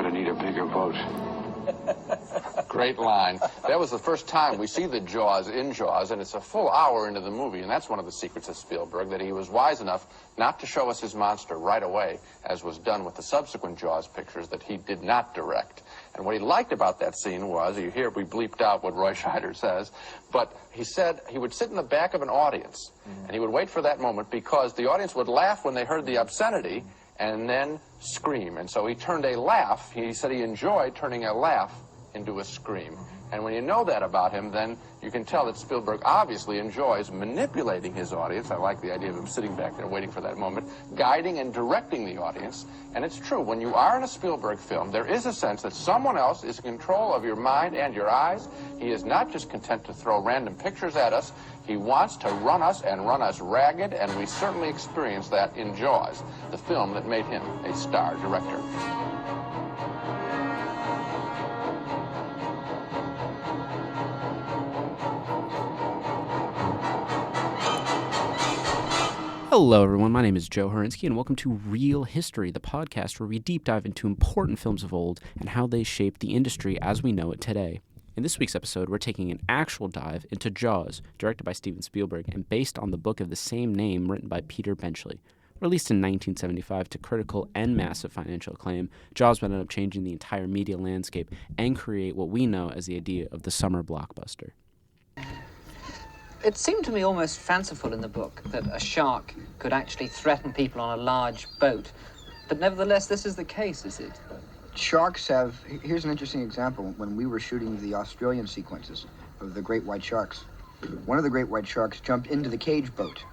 going to need a bigger boat. Great line. That was the first time we see the Jaws in Jaws, and it's a full hour into the movie, and that's one of the secrets of Spielberg, that he was wise enough not to show us his monster right away, as was done with the subsequent Jaws pictures that he did not direct. And what he liked about that scene was, you hear we bleeped out what Roy Scheider says, but he said he would sit in the back of an audience, and he would wait for that moment because the audience would laugh when they heard the obscenity and then scream. And so he turned a laugh, he said he enjoyed turning a laugh into a scream. And when you know that about him, then you can tell that Spielberg obviously enjoys manipulating his audience. I like the idea of him sitting back there waiting for that moment, guiding and directing the audience. And it's true, when you are in a Spielberg film, there is a sense that someone else is in control of your mind and your eyes. He is not just content to throw random pictures at us. He wants to run us and run us ragged, and we certainly experienced that in Jaws, the film that made him a star director. Hello everyone, my name is Joe Harinsky and welcome to Real History, the podcast where we deep dive into important films of old and how they shaped the industry as we know it today. In this week's episode, we're taking an actual dive into Jaws, directed by Steven Spielberg and based on the book of the same name written by Peter Benchley. Released in 1975 to critical and massive financial acclaim, Jaws would end up changing the entire media landscape and create what we know as the idea of the summer blockbuster. It seemed to me almost fanciful in the book that a shark could actually threaten people on a large boat. But nevertheless, this is the case, is it? Sharks have... Here's an interesting example. When we were shooting the Australian sequences of the great white sharks, one of the great white sharks jumped into the cage boat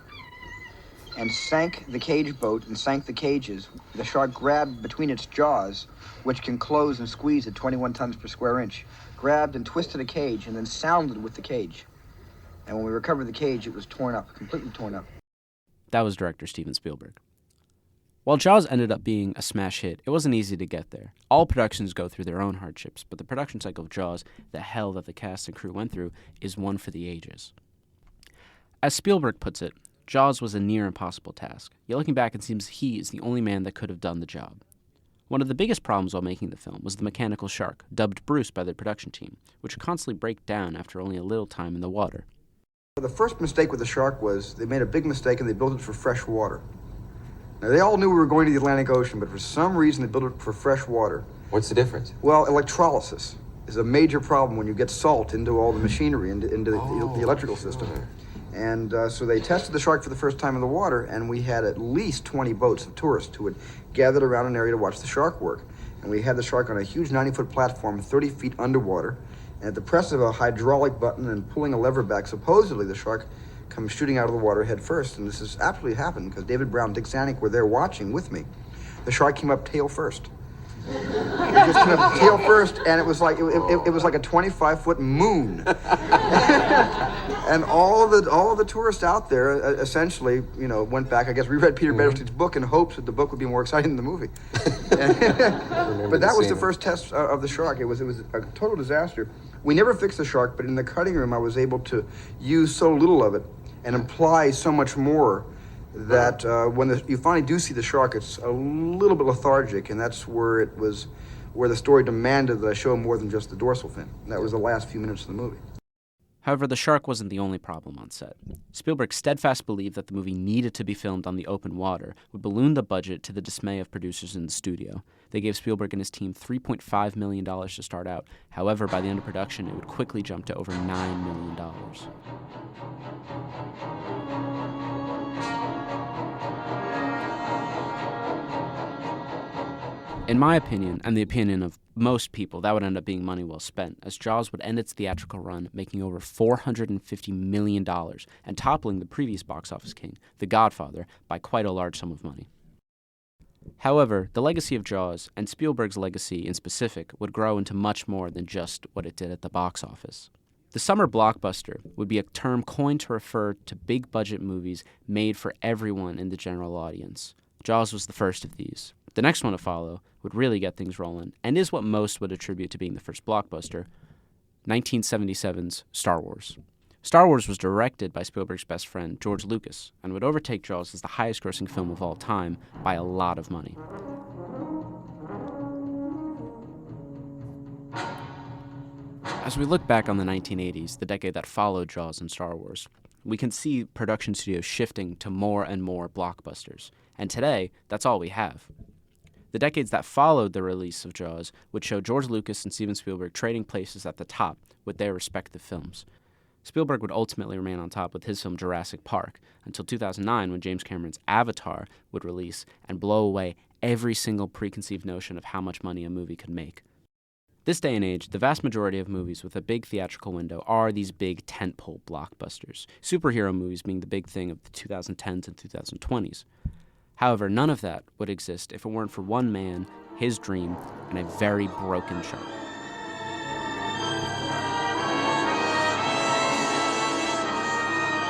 and sank the cage boat and sank the cages. The shark grabbed between its jaws, which can close and squeeze at 21 tons per square inch, grabbed and twisted a cage and then sounded with the cage. And when we recovered the cage, it was torn up, completely torn up. That was director Steven Spielberg. While Jaws ended up being a smash hit, it wasn't easy to get there. All productions go through their own hardships, but the production cycle of Jaws, the hell that the cast and crew went through, is one for the ages. As Spielberg puts it, Jaws was a near impossible task, yet looking back it seems he is the only man that could have done the job. One of the biggest problems while making the film was the mechanical shark, dubbed Bruce by the production team, which would constantly break down after only a little time in the water. The first mistake with the shark was they made a big mistake and they built it for fresh water. Now, they all knew we were going to the Atlantic Ocean, but for some reason they built it for fresh water. What's the difference? Well, electrolysis is a major problem when you get salt into all the machinery, into the electrical system. And so they tested the shark for the first time in the water, and we had at least 20 boats of tourists who had gathered around an area to watch the shark work. And we had the shark on a huge 90-foot platform 30 feet underwater. And at the press of a hydraulic button and pulling a lever back, supposedly the shark comes shooting out of the water head first. And this has absolutely happened because David Brown and Dick Zanuck were there watching with me. The shark came up tail first. It just came up tail first, and it was like it was like a 25-foot moon. And all of the tourists out there essentially, went back. I guess we read Peter Benchley's book in hopes that the book would be more exciting than the movie. But that was the first test of the shark. It was a total disaster. We never fixed the shark, but in the cutting room, I was able to use so little of it and imply so much more that when you finally do see the shark, it's a little bit lethargic, and that's where the story demanded that I show more than just the dorsal fin. And that was the last few minutes of the movie. However, the shark wasn't the only problem on set. Spielberg steadfast believed that the movie needed to be filmed on the open water, would balloon the budget to the dismay of producers in the studio. They gave Spielberg and his team $3.5 million to start out. However, by the end of production, it would quickly jump to over $9 million. In my opinion, and the opinion of most people, that would end up being money well spent, as Jaws would end its theatrical run making over $450 million and toppling the previous box office king, The Godfather, by quite a large sum of money. However, the legacy of Jaws, and Spielberg's legacy in specific, would grow into much more than just what it did at the box office. The summer blockbuster would be a term coined to refer to big-budget movies made for everyone in the general audience. Jaws was the first of these. The next one to follow would really get things rolling, and is what most would attribute to being the first blockbuster, 1977's Star Wars. Star Wars was directed by Spielberg's best friend, George Lucas, and would overtake Jaws as the highest-grossing film of all time by a lot of money. As we look back on the 1980s, the decade that followed Jaws and Star Wars, we can see production studios shifting to more and more blockbusters. And today, that's all we have. The decades that followed the release of Jaws would show George Lucas and Steven Spielberg trading places at the top with their respective films. Spielberg would ultimately remain on top with his film Jurassic Park until 2009, when James Cameron's Avatar would release and blow away every single preconceived notion of how much money a movie could make. This day and age, the vast majority of movies with a big theatrical window are these big tentpole blockbusters, superhero movies being the big thing of the 2010s and 2020s. However, none of that would exist if it weren't for one man, his dream, and a very broken shark.